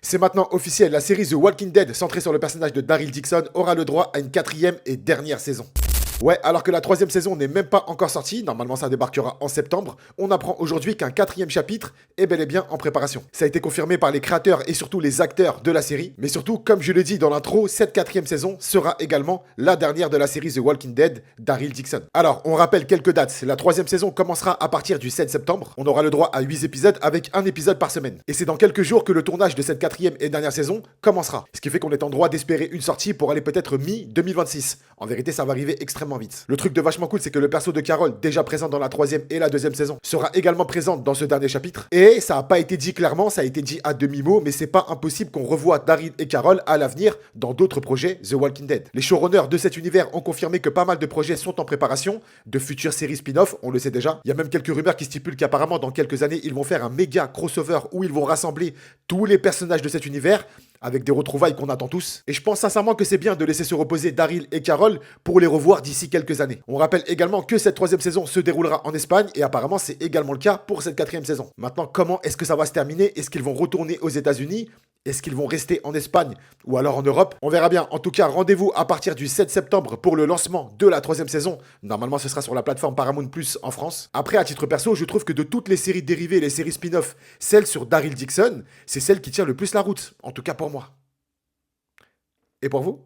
C'est maintenant officiel, la série The Walking Dead, centrée sur le personnage de Daryl Dixon, aura le droit à une quatrième et dernière saison. Ouais, alors que la troisième saison n'est même pas encore sortie, normalement ça débarquera en septembre, on apprend aujourd'hui qu'un quatrième chapitre est bel et bien en préparation. Ça a été confirmé par les créateurs et surtout les acteurs de la série, mais surtout, comme je l'ai dit dans l'intro, cette quatrième saison sera également la dernière de la série The Walking Dead, Daryl Dixon. Alors, on rappelle quelques dates. La troisième saison commencera à partir du 7 septembre, on aura le droit à 8 épisodes avec un épisode par semaine. Et c'est dans quelques jours que le tournage de cette quatrième et dernière saison commencera. Ce qui fait qu'on est en droit d'espérer une sortie pour aller peut-être mi-2026. En vérité, ça va arriver extrêmement vite. Le truc de vachement cool, c'est que le perso de Carol, déjà présent dans la troisième et la deuxième saison, sera également présent dans ce dernier chapitre. Et ça n'a pas été dit clairement, ça a été dit à demi-mot, mais c'est pas impossible qu'on revoie Daryl et Carol à l'avenir dans d'autres projets The Walking Dead. Les showrunners de cet univers ont confirmé que pas mal de projets sont en préparation, de futures séries spin-off, on le sait déjà. Il y a même quelques rumeurs qui stipulent qu'apparemment dans quelques années, ils vont faire un méga crossover où ils vont rassembler tous les personnages de cet univers, avec des retrouvailles qu'on attend tous. Et je pense sincèrement que c'est bien de laisser se reposer Daryl et Carol pour les revoir d'ici quelques années. On rappelle également que cette troisième saison se déroulera en Espagne et apparemment c'est également le cas pour cette quatrième saison. Maintenant, comment est-ce que ça va se terminer? Est-ce qu'ils vont retourner aux États-Unis? Est-ce qu'ils vont rester en Espagne ou alors en Europe? On verra bien. En tout cas, rendez-vous à partir du 7 septembre pour le lancement de la troisième saison. Normalement, ce sera sur la plateforme Paramount Plus en France. Après, à titre perso, je trouve que de toutes les séries dérivées, les séries spin-off, celle sur Daryl Dixon, c'est celle qui tient le plus la route. En tout cas pour moi. Et pour vous?